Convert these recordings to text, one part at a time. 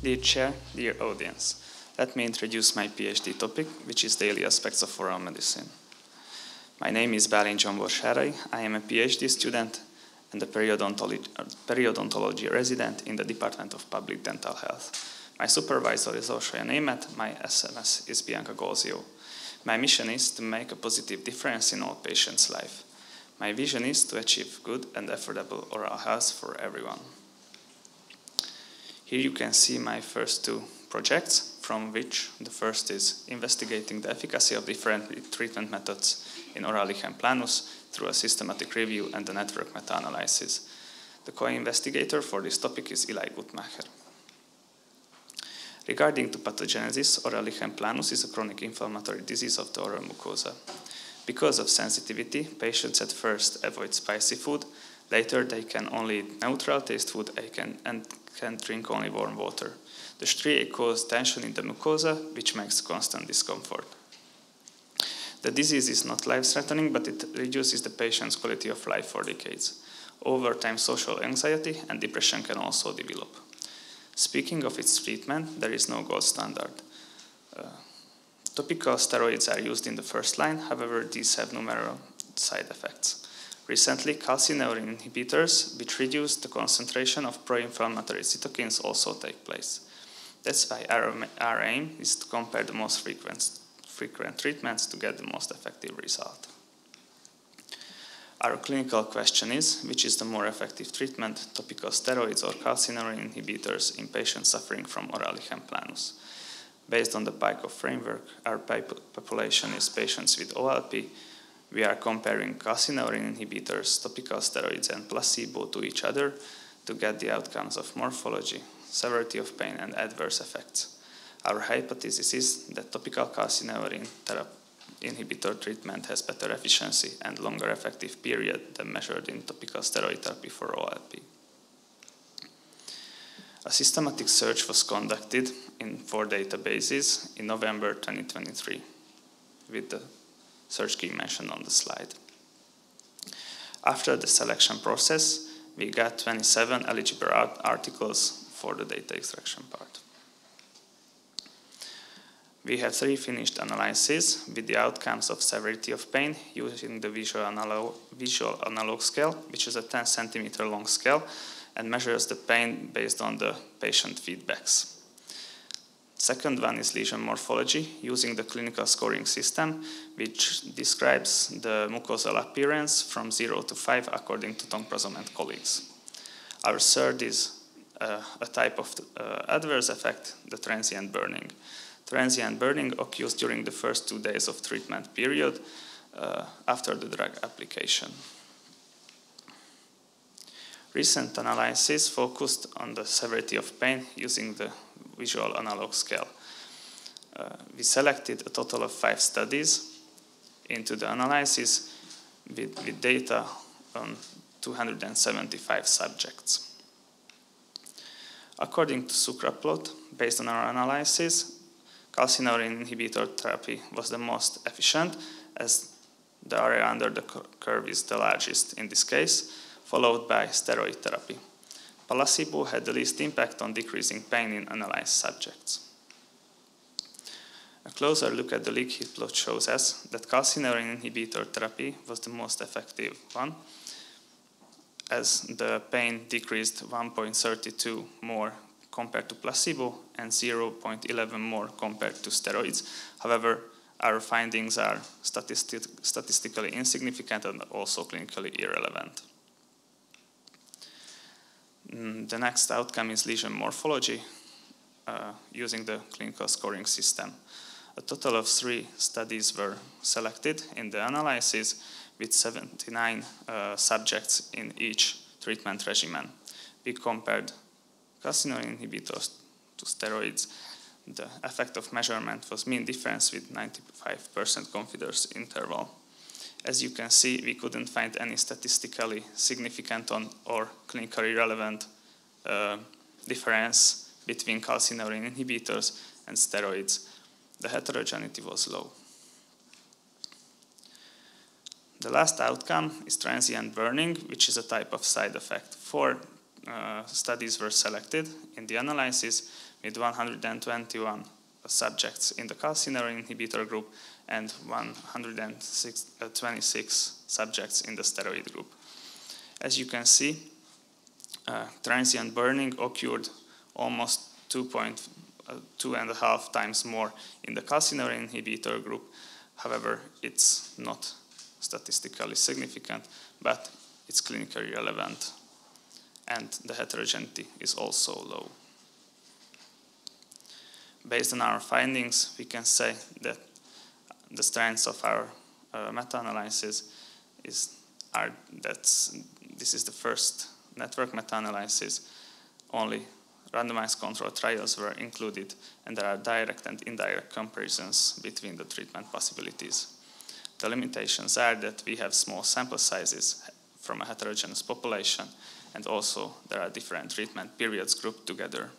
Dear Chair, dear audience, let me introduce my PhD topic, which is daily aspects of oral medicine. My name is Bálint Sárai. I am a PhD student and a periodontology resident in the Department of Public Dental Health. My supervisor is Orsolya Német. My SMS is Bianca Golzio. My mission is to make a positive difference in all patients' life. My vision is to achieve good and affordable oral health for everyone. Here you can see my first two projects, from which the first is investigating the efficacy of different treatment methods in Oral Lichen Planus through a systematic review and a network meta-analysis. The co-investigator for this topic is Eli Guttmacher. Regarding to pathogenesis, Oral Lichen Planus is a chronic inflammatory disease of the oral mucosa. Because of sensitivity, patients at first avoid spicy food. Later, they can only eat neutral taste food and can drink only warm water. The striae cause tension in the mucosa, which makes constant discomfort. The disease is not life-threatening, but it reduces the patient's quality of life for decades. Over time, social anxiety and depression can also develop. Speaking of its treatment, there is no gold standard. Topical steroids are used in the first line, however, these have numerous side effects. Recently, calcineurin inhibitors, which reduce the concentration of pro-inflammatory cytokines, also take place. That's why our aim is to compare the most frequent treatments to get the most effective result. Our clinical question is, which is the more effective treatment, topical steroids or calcineurin inhibitors in patients suffering from Oral Lichen Planus? Based on the PICO framework, our population is patients with OLP. We are comparing calcineurin inhibitors, topical steroids, and placebo to each other to get the outcomes of morphology, severity of pain, and adverse effects. Our hypothesis is that topical calcineurin inhibitor treatment has better efficiency and longer effective period than measured in topical steroid therapy for OLP. A systematic search was conducted in 4 databases in November 2023 with the search key mentioned on the slide. After the selection process, we got 27 eligible articles for the data extraction part. We have 3 finished analyses with the outcomes of severity of pain using the visual analog scale, which is a 10 centimeter long scale and measures the pain based on the patient feedbacks. Second one is lesion morphology using the clinical scoring system, which describes the mucosal appearance from 0 to 5 according to Tongprazom and colleagues. Our third is a type of adverse effect, the transient burning. Transient burning occurs during the first 2 days of treatment period after the drug application. Recent analysis focused on the severity of pain using the visual analog scale. We selected a total of 5 studies into the analysis with data on 275 subjects. According to Sucraplot, based on our analysis, calcineurin inhibitor therapy was the most efficient, as the area under the curve is the largest in this case, followed by steroid therapy. Placebo had the least impact on decreasing pain in analyzed subjects. A closer look at the leak heat plot shows us that calcineurin inhibitor therapy was the most effective one, as the pain decreased 1.32 more compared to placebo and 0.11 more compared to steroids. However, our findings are statistically insignificant and also clinically irrelevant. The next outcome is lesion morphology using the clinical scoring system. A total of 3 studies were selected in the analysis with 79 subjects in each treatment regimen. We compared calcineurin inhibitors to steroids. The effect of measurement was mean difference with 95% confidence interval. As you can see, we couldn't find any statistically significant or clinically relevant difference between calcineurin inhibitors and steroids. The heterogeneity was low. The last outcome is transient burning, which is a type of side effect. 4 studies were selected in the analysis with 121 subjects in the calcineurin inhibitor group and 126 subjects in the steroid group. As you can see, transient burning occurred almost 2.5 times more in the calcineurin inhibitor group. However, it's not statistically significant, but it's clinically relevant, and the heterogeneity is also low. Based on our findings, we can say that the strengths of our meta-analysis is this is the first network meta-analysis. Only randomized control trials were included, and there are direct and indirect comparisons between the treatment possibilities. The limitations are that we have small sample sizes from a heterogeneous population, and also there are different treatment periods grouped together.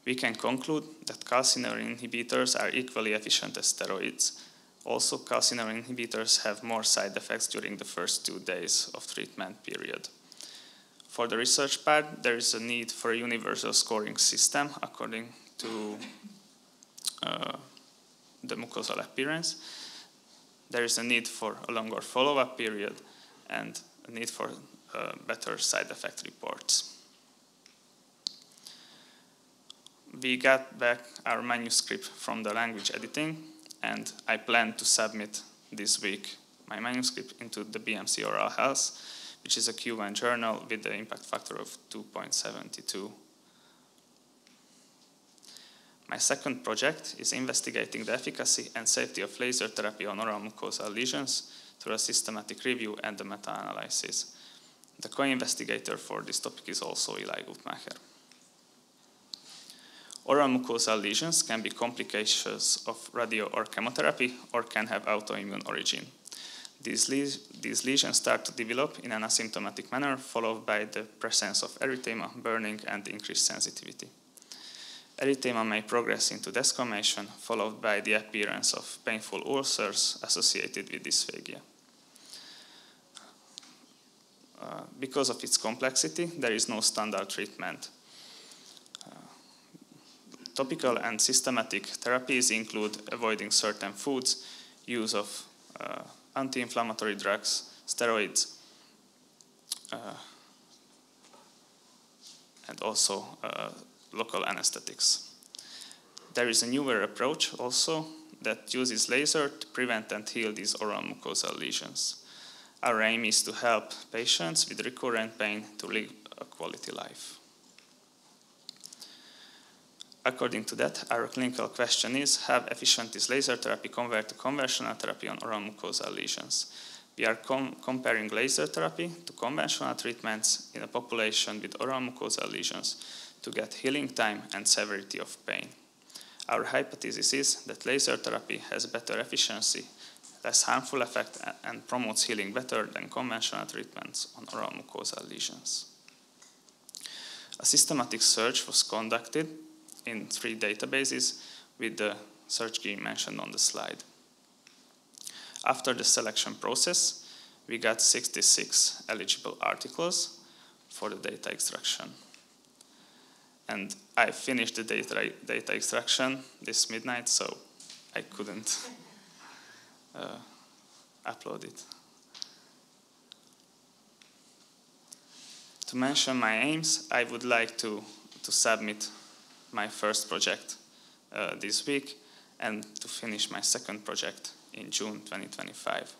We can conclude that calcineurin inhibitors are equally efficient as steroids. Also, calcineurin inhibitors have more side effects during the first 2 days of treatment period. For the research part, there is a need for a universal scoring system according to the mucosal appearance. There is a need for a longer follow-up period and a need for better side effect reports. We got back our manuscript from the language editing, and I plan to submit this week my manuscript into the BMC Oral Health, which is a Q1 journal with the impact factor of 2.72. My second project is investigating the efficacy and safety of laser therapy on oral mucosal lesions through a systematic review and a meta-analysis. The co-investigator for this topic is also Eli Guttmacher. Oral mucosal lesions can be complications of radio or chemotherapy or can have autoimmune origin. These lesions start to develop in an asymptomatic manner, followed by the presence of erythema, burning, and increased sensitivity. Erythema may progress into desquamation, followed by the appearance of painful ulcers associated with dysphagia. Because of its complexity, there is no standard treatment. Topical and systematic therapies include avoiding certain foods, use of anti-inflammatory drugs, steroids, and also local anesthetics. There is a newer approach also that uses laser to prevent and heal these oral mucosal lesions. Our aim is to help patients with recurrent pain to live a quality life. According to that, our clinical question is, how efficient is laser therapy compared to conventional therapy on oral mucosal lesions? We are comparing laser therapy to conventional treatments in a population with oral mucosal lesions to get healing time and severity of pain. Our hypothesis is that laser therapy has better efficiency, less harmful effect, and promotes healing better than conventional treatments on oral mucosal lesions. A systematic search was conducted in 3 databases with the search key mentioned on the slide. After the selection process, we got 66 eligible articles for the data extraction. And I finished the data extraction this midnight, so I couldn't upload it. To mention my aims, I would like to submit my first project this week and to finish my second project in June 2025.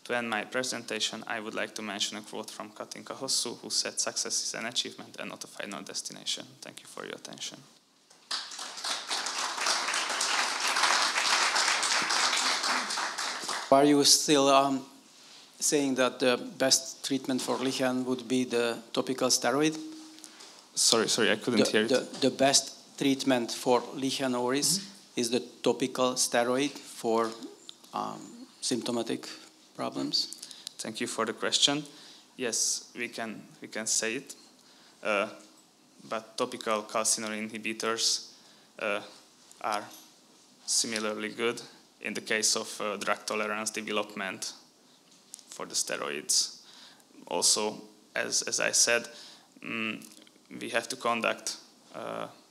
To end my presentation, I would like to mention a quote from Katinka Hossu, who said, "Success is an achievement and not a final destination." Thank you for your attention. Are you still saying that the best treatment for lichen would be the topical steroid? Sorry, I couldn't hear it. The best treatment for lichen oris is the topical steroid for symptomatic problems? Thank you for the question. Yes, we can say it, but topical calcineurin inhibitors are similarly good in the case of drug tolerance development for the steroids. also, as I said, we have to conduct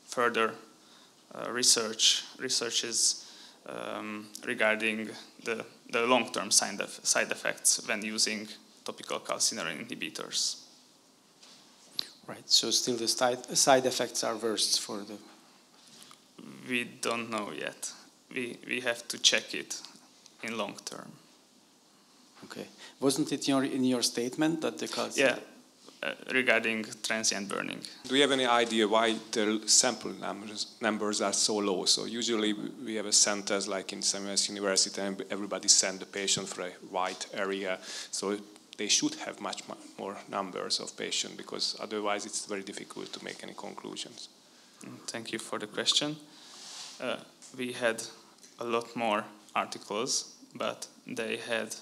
further researches regarding the long-term side effects when using topical calcineurin inhibitors. Right, so still the side effects are worse for the... We don't know yet. We have to check it in long term. Okay. Wasn't it in your statement that the calcineurin... Yeah, regarding transient burning. Do you have any idea why the sample numbers are so low? So usually we have a centers like in Semmelweis University, and everybody send the patient for a wide area. So they should have much more numbers of patients, because otherwise it's very difficult to make any conclusions. Thank you for the question. We had a lot more articles, but they had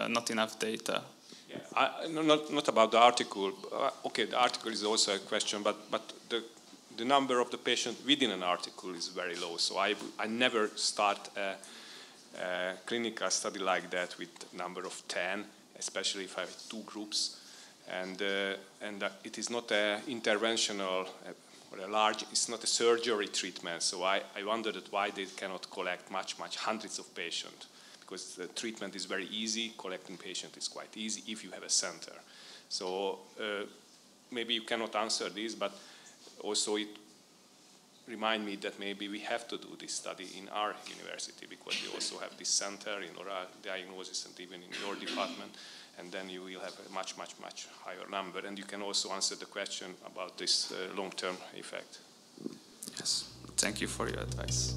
not enough data. Yeah, not about the article. Okay, the article is also a question, but the number of the patient within an article is very low. So I never start a clinical study like that with number of 10, especially if I have 2 groups, and it is not a interventional or a large. It's not a surgery treatment. So I wondered why they cannot collect much hundreds of patients. Because the treatment is very easy, collecting patient is quite easy if you have a center. So maybe you cannot answer this, but also it reminds me that maybe we have to do this study in our university, because we also have this center in oral diagnosis and even in your department, and then you will have a much higher number, and you can also answer the question about this long-term effect. Yes, thank you for your advice.